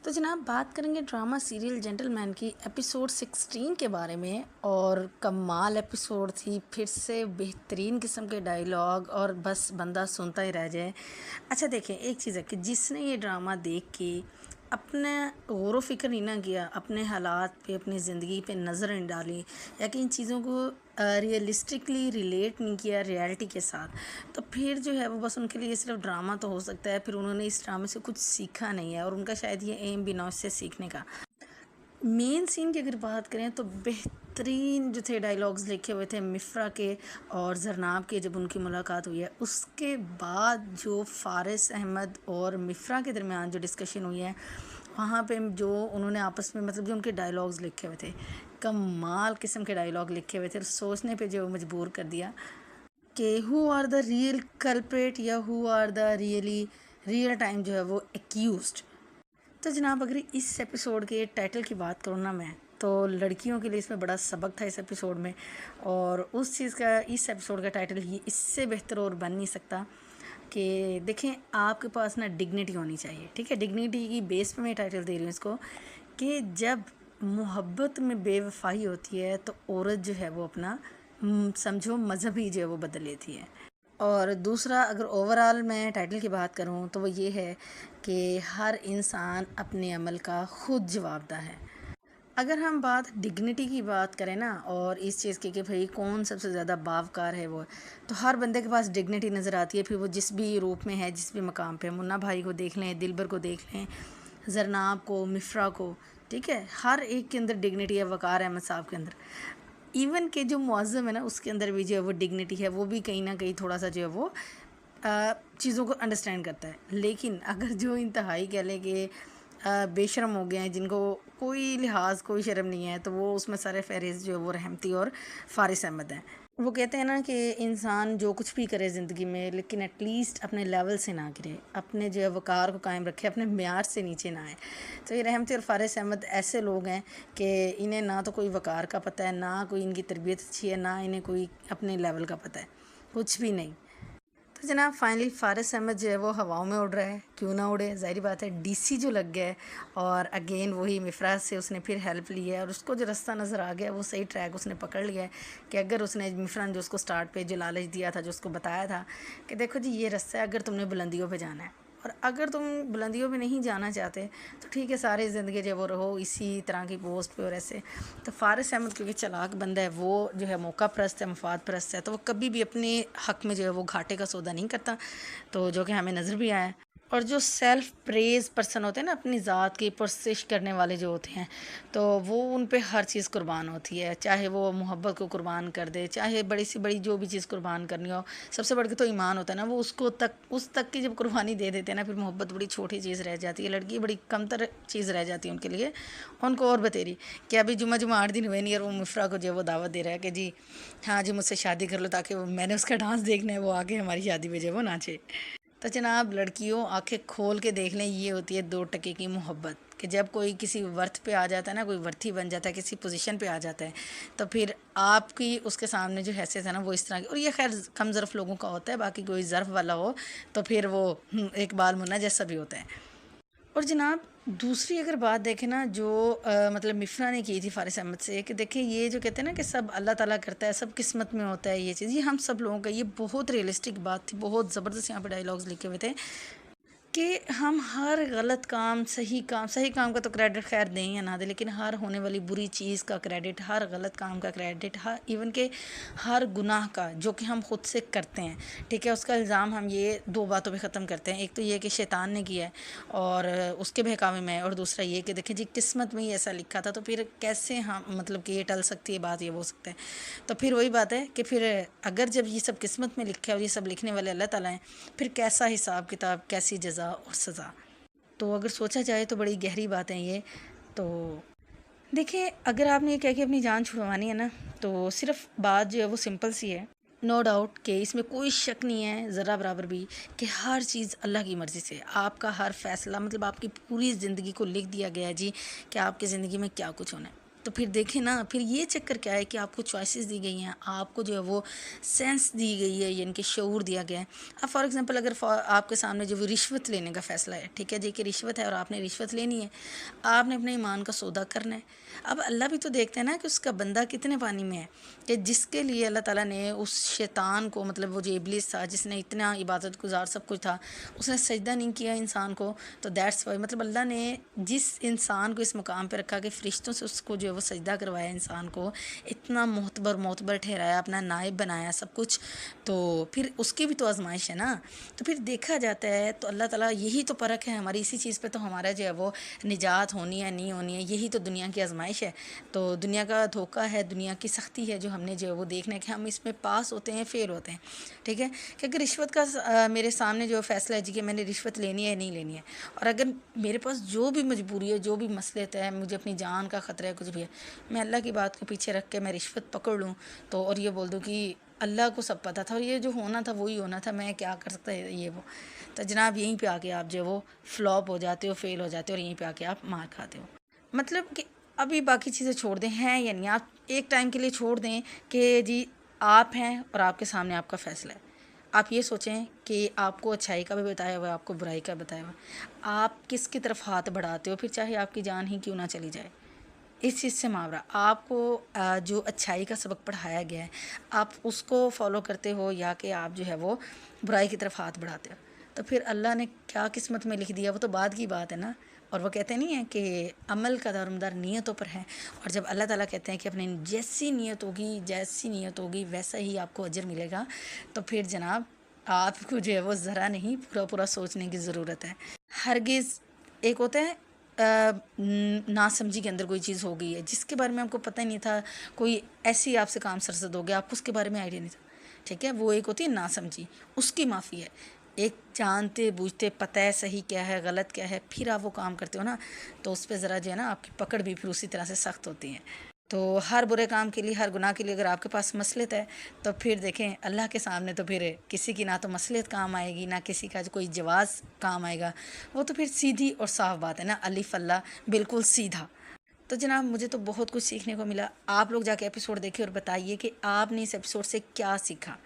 تو جناب بات کریں گے ڈرامہ سیریل جینٹل مین کی ایپیسوڈ 16 کے بارے میں، اور کمال ایپیسوڈ تھی، پھر سے بہترین قسم کے ڈائیلاگ اور بس بندہ سنتا ہی رہ جائے۔ اچھا دیکھیں، ایک چیز ہے کہ جس نے یہ ڈرامہ دیکھ کے اپنا غور و فکر نہیں نہ کیا، اپنے حالات پہ، اپنی زندگی پہ نظر نہیں ڈالی، یا کہ ان چیزوں کو ریئلسٹکلی ریلیٹ نہیں کیا ریالٹی کے ساتھ، تو پھر جو ہے وہ بس ان کے لیے صرف ڈرامہ تو ہو سکتا ہے، پھر انہوں نے اس ڈرامے سے کچھ سیکھا نہیں ہے، اور ان کا شاید یہ ایم بھی نہ اس سے سیکھنے کا۔ مین سین کی اگر بات کریں تو بہترین جو تھے ڈائیلاگز لکھے ہوئے تھے مفرا کے اور زرناب کے، جب ان کی ملاقات ہوئی ہے اس کے بعد جو فارس احمد اور مفرا کے درمیان جو ڈسکشن ہوئی ہے، وہاں پہ جو انہوں نے آپس میں جو ان کے ڈائیلاگز لکھے ہوئے تھے، کمال قسم کے ڈائیلاگ لکھے ہوئے تھے، اور سوچنے پہ جو مجبور کر دیا کہ who are the real culprit یا who are the real time جو ہے وہ ایکیوزڈ۔ تو جناب اگر اس ایپیسوڈ کے ٹائٹل کی بات کروں نا میں، تو لڑکیوں کے لیے اس میں بڑا سبق تھا اس ایپیسوڈ میں، اور اس چیز کا اس ایپیسوڈ کا ٹائٹل ہی اس سے بہتر اور بن نہیں سکتا کہ دیکھیں آپ کے پاس نا ڈگنیٹی ہونی چاہیے، ٹھیک ہے، ڈگنیٹی کی بیس پہ میں ٹائٹل دے رہی ہوں اس کو، کہ جب محبت میں بے وفائی ہوتی ہے تو عورت جو ہے وہ اپنا سمجھو مذہب ہی جو ہے وہ بدل لیتی ہے۔ اور دوسرا اگر اوورال میں ٹائٹل کی بات کروں تو وہ یہ ہے کہ ہر انسان اپنے عمل کا خود جواب دہ ہے۔ اگر ہم بات ڈگنیٹی کی بات کریں نا، اور اس چیز کی کہ بھئی کون سب سے زیادہ باوقار ہے، وہ تو ہر بندے کے پاس ڈگنیٹی نظر آتی ہے، پھر وہ جس بھی روپ میں ہے، جس بھی مقام پہ، منا بھائی کو دیکھ لیں، دلبر کو دیکھ لیں، زرناب کو، مفرا کو، ٹھیک ہے، ہر ایک کے اندر ڈگنیٹی ہے، وقار احمد صاحب کے اندر، ایون کہ جو معظم ہے نا اس کے اندر بھی جو ہے وہ ڈگنیٹی ہے، وہ بھی کہیں نہ کہیں تھوڑا سا جو ہے وہ چیزوں کو انڈرسٹینڈ کرتا ہے۔ لیکن اگر جو انتہائی کہہ لیں کہ بے شرم ہو گئے ہیں، جن کو کوئی لحاظ کوئی شرم نہیں ہے، تو وہ اس میں سارے فہرست جو ہے وہ رحمتی اور فارس احمد ہیں۔ وہ کہتے ہیں نا کہ انسان جو کچھ بھی کرے زندگی میں، لیکن ایٹ لیسٹ اپنے لیول سے نہ گرے، اپنے جو ہے وقار کو قائم رکھے، اپنے معیار سے نیچے نہ آئے۔ تو یہ رحمتی اور فارس احمد ایسے لوگ ہیں کہ انہیں نہ تو کوئی وقار کا پتہ ہے، نہ کوئی ان کی تربیت اچھی ہے، نہ انہیں کوئی اپنے لیول کا پتہ ہے، کچھ بھی نہیں۔ تو جناب فائنلی فارس احمد جو ہے وہ ہواؤں میں اڑ رہا ہے، کیوں نہ اڑے، ظاہری بات ہے، ڈی سی جو لگ گیا ہے، اور اگین وہی مفرا سے اس نے پھر ہیلپ لی ہے، اور اس کو جو رستہ نظر آ گیا وہ صحیح ٹریک اس نے پکڑ لیا ہے، کہ اگر اس نے مفرا نے جو اس کو سٹارٹ پہ جو لالچ دیا تھا، جو اس کو بتایا تھا کہ دیکھو جی یہ رستہ ہے اگر تم نے بلندیوں پہ جانا ہے، اور اگر تم بلندیوں پہ نہیں جانا چاہتے تو ٹھیک ہے، ساری زندگی جو وہ رہو اسی طرح کی پوسٹ پہ اور ایسے۔ تو فارس احمد کیونکہ چلاک بندہ ہے، وہ جو ہے موقع پرست ہے، مفاد پرست ہے، تو وہ کبھی بھی اپنے حق میں جو ہے وہ گھاٹے کا سودا نہیں کرتا، تو جو کہ ہمیں نظر بھی آیا ہے۔ اور جو سیلف پریز پرسن ہوتے ہیں نا، اپنی ذات کی پرستش کرنے والے جو ہوتے ہیں، تو وہ ان پہ ہر چیز قربان ہوتی ہے، چاہے وہ محبت کو قربان کر دے، چاہے بڑی سی بڑی جو بھی چیز قربان کرنی ہو، سب سے بڑھ کے تو ایمان ہوتا ہے نا، وہ اس تک کی جب قربانی دے دیتے ہیں نا، پھر محبت بڑی چھوٹی چیز رہ جاتی ہے، لڑکی بڑی کم تر چیز رہ جاتی ہے ان کے لیے۔ ان کو اور بتیری کہ ابھی جمعہ 8 دن ہوئے نہیں، اور وہ مفرا کو جو ہے وہ دعوت دے رہا ہے کہ جی ہاں جی مجھ سے شادی کر لو، تاکہ میں نے اس کا ڈانس دیکھنا ہے، وہ آگے ہماری شادی میں جو ہے وہ ناچے۔ تو جناب لڑکیوں آنکھیں کھول کے دیکھ لیں، یہ ہوتی ہے 2 ٹکے کی محبت، کہ جب کوئی کسی ورتھ پہ آ جاتا ہے نا، کوئی ورتھی بن جاتا ہے، کسی پوزیشن پہ آ جاتا ہے، تو پھر آپ کی اس کے سامنے جو حیثیت ہے نا وہ اس طرح کی، اور یہ خیر کم ظرف لوگوں کا ہوتا ہے، باقی کوئی ظرف والا ہو تو پھر وہ ایک بال منا جیسا بھی ہوتا ہے۔ اور جناب دوسری اگر بات دیکھیں نا، جو مطلب مفرا نے کی تھی فارس احمد سے، کہ دیکھیں یہ جو کہتے ہیں نا کہ سب اللہ تعالیٰ کرتا ہے، سب قسمت میں ہوتا ہے، یہ چیز یہ ہم سب لوگوں کا، یہ بہت ریئلسٹک بات تھی، بہت زبردست یہاں پہ ڈائیلاگز لکھے ہوئے تھے، کہ ہم ہر غلط کام، صحیح کام کا تو کریڈٹ خیر دیں یا نہ دیں، لیکن ہر ہونے والی بری چیز کا کریڈٹ، ہر غلط کام کا کریڈٹ، ایون کہ ہر گناہ کا جو کہ ہم خود سے کرتے ہیں، ٹھیک ہے، اس کا الزام ہم یہ 2 باتوں پہ ختم کرتے ہیں، ایک تو یہ کہ شیطان نے کیا ہے اور اس کے بہکاوے میں، اور دوسرا یہ کہ دیکھیں جی قسمت میں ہی ایسا لکھا تھا، تو پھر کیسے ہم مطلب کہ یہ ٹل سکتی ہے بات، یہ ہو سکتا ہے۔ تو پھر وہی بات ہے کہ پھر اگر جب یہ سب قسمت میں لکھا ہے اور یہ سب لکھنے والے اللہ تعالیٰ ہیں، پھر کیسا حساب کتاب، کیسی جزا اور سزا۔ تو اگر سوچا جائے تو بڑی گہری بات ہے یہ۔ تو دیکھیں اگر آپ نے یہ کہہ کے اپنی جان چھڑوانی ہے نا، تو صرف بات جو ہے وہ سمپل سی ہے، نو ڈاؤٹ کہ اس میں کوئی شک نہیں ہے ذرا برابر بھی، کہ ہر چیز اللہ کی مرضی سے، آپ کا ہر فیصلہ مطلب آپ کی پوری زندگی کو لکھ دیا گیا ہے جی، کہ آپ کی زندگی میں کیا کچھ ہونا ہے۔ تو پھر دیکھیں نا، پھر یہ چکر کیا ہے کہ آپ کو چوائسیز دی گئی ہیں، آپ کو جو ہے وہ سینس دی گئی ہے، یعنی کہ شعور دیا گیا ہے۔ اب فار ایگزامپل اگر آپ کے سامنے جو وہ رشوت لینے کا فیصلہ ہے، ٹھیک ہے جی کہ رشوت ہے اور آپ نے رشوت لینی ہے، آپ نے اپنے ایمان کا سودا کرنا ہے۔ اب اللہ بھی تو دیکھتے ہیں نا کہ اس کا بندہ کتنے پانی میں ہے، کہ جس کے لیے اللہ تعالیٰ نے اس شیطان کو، مطلب وہ جو ابلیس تھا جس نے اتنا عبادت گزار سب کچھ تھا، اس نے سجدہ نہیں کیا انسان کو، تو دیٹس وائی مطلب اللہ نے جس انسان کو اس مقام پہ رکھا کہ فرشتوں سے اس کو جو ہے وہ سجدہ کروایا، انسان کو اتنا معتبر ٹھہرایا، اپنا نائب بنایا سب کچھ، تو پھر اس کی بھی تو آزمائش ہے نا۔ تو پھر دیکھا جاتا ہے تو اللہ تعالیٰ یہی تو پرکھ ہے ہماری، اسی چیز پہ تو ہمارا جو ہے وہ نجات ہونی ہے نہیں ہونی ہے، یہی تو دنیا کی آزمائش ہے۔ تو دنیا کا دھوکہ ہے، دنیا کی سختی ہے جو ہم نے جو ہے وہ دیکھنا ہے کہ ہم اس میں پاس ہوتے ہیں فیل ہوتے ہیں، ٹھیک ہے۔ کہ اگر رشوت کا میرے سامنے جو فیصلہ ہے جی کہ میں نے رشوت لینی ہے نہیں لینی ہے، اور اگر میرے پاس جو بھی مجبوری ہے، جو بھی مسئلہ ہے، مجھے اپنی جان کا خطرہ ہے، کچھ بھی ہے، میں اللہ کی بات کو پیچھے رکھ کے میں رشوت پکڑ لوں تو، اور یہ بول دوں کہ اللہ کو سب پتہ تھا اور یہ جو ہونا تھا وہی ہونا تھا، میں کیا کر سکتا ہے یہ وہ، تو جناب یہیں پہ آ کے آپ جو ہے وہ فلاپ ہو جاتے ہو، فیل ہو جاتے ہو، اور یہیں پہ آ کے آپ مار کھاتے ہو۔ مطلب کہ ابھی باقی چیزیں چھوڑ دیں ہیں یا نہیں، آپ ایک ٹائم کے لیے چھوڑ دیں کہ جی آپ ہیں اور آپ کے سامنے آپ کا فیصلہ ہے۔ آپ یہ سوچیں کہ آپ کو اچھائی کا بھی بتایا ہوا ہے، آپ کو برائی کا بتایا ہوا ہے، آپ کس کی طرف ہاتھ بڑھاتے ہو، پھر چاہے آپ کی جان ہی کیوں نہ چلی جائے۔ اس چیز سے محاورہ آپ کو جو اچھائی کا سبق پڑھایا گیا ہے، آپ اس کو فالو کرتے ہو یا کہ آپ جو ہے وہ برائی کی طرف ہاتھ بڑھاتے ہو، تو پھر اللہ نے کیا قسمت میں لکھ دیا وہ تو بعد کی بات ہے نا۔ اور وہ کہتے نہیں ہیں کہ عمل کا دارمدار نیتوں پر ہے، اور جب اللہ تعالیٰ کہتے ہیں کہ اپنی جیسی نیت ہوگی ویسا ہی آپ کو اجر ملے گا، تو پھر جناب آپ کو جو ہے وہ ذرا نہیں پورا سوچنے کی ضرورت ہے۔ ہرگز ایک ہوتا ہے ناسمجھی کے اندر کوئی چیز ہو گئی ہے جس کے بارے میں آپ کو پتہ ہی نہیں تھا، کوئی ایسی آپ سے کام سرزد ہو گیا، آپ کو اس کے بارے میں آئیڈیا نہیں تھا، ٹھیک ہے، وہ ایک ہوتی ہے ناسمجھی، اس کی معافی ہے۔ ایک جانتے بوجھتے پتہ ہے صحیح کیا ہے غلط کیا ہے، پھر آپ وہ کام کرتے ہو نا، تو اس پہ ذرا جو ہے نا آپ کی پکڑ بھی پھر اسی طرح سے سخت ہوتی ہے۔ تو ہر برے کام کے لیے، ہر گناہ کے لیے اگر آپ کے پاس مصلحت ہے تو پھر دیکھیں اللہ کے سامنے تو پھر کسی کی نہ تو مصلحت کام آئے گی، نہ کسی کا کوئی جواز کام آئے گا، وہ تو پھر سیدھی اور صاف بات ہے نا، الف اللہ بالکل سیدھا۔ تو جناب مجھے تو بہت کچھ سیکھنے کو ملا، آپ لوگ جا کے ایپیسوڈ دیکھیں اور بتائیے کہ آپ نے اس ایپیسوڈ سے کیا سیکھا۔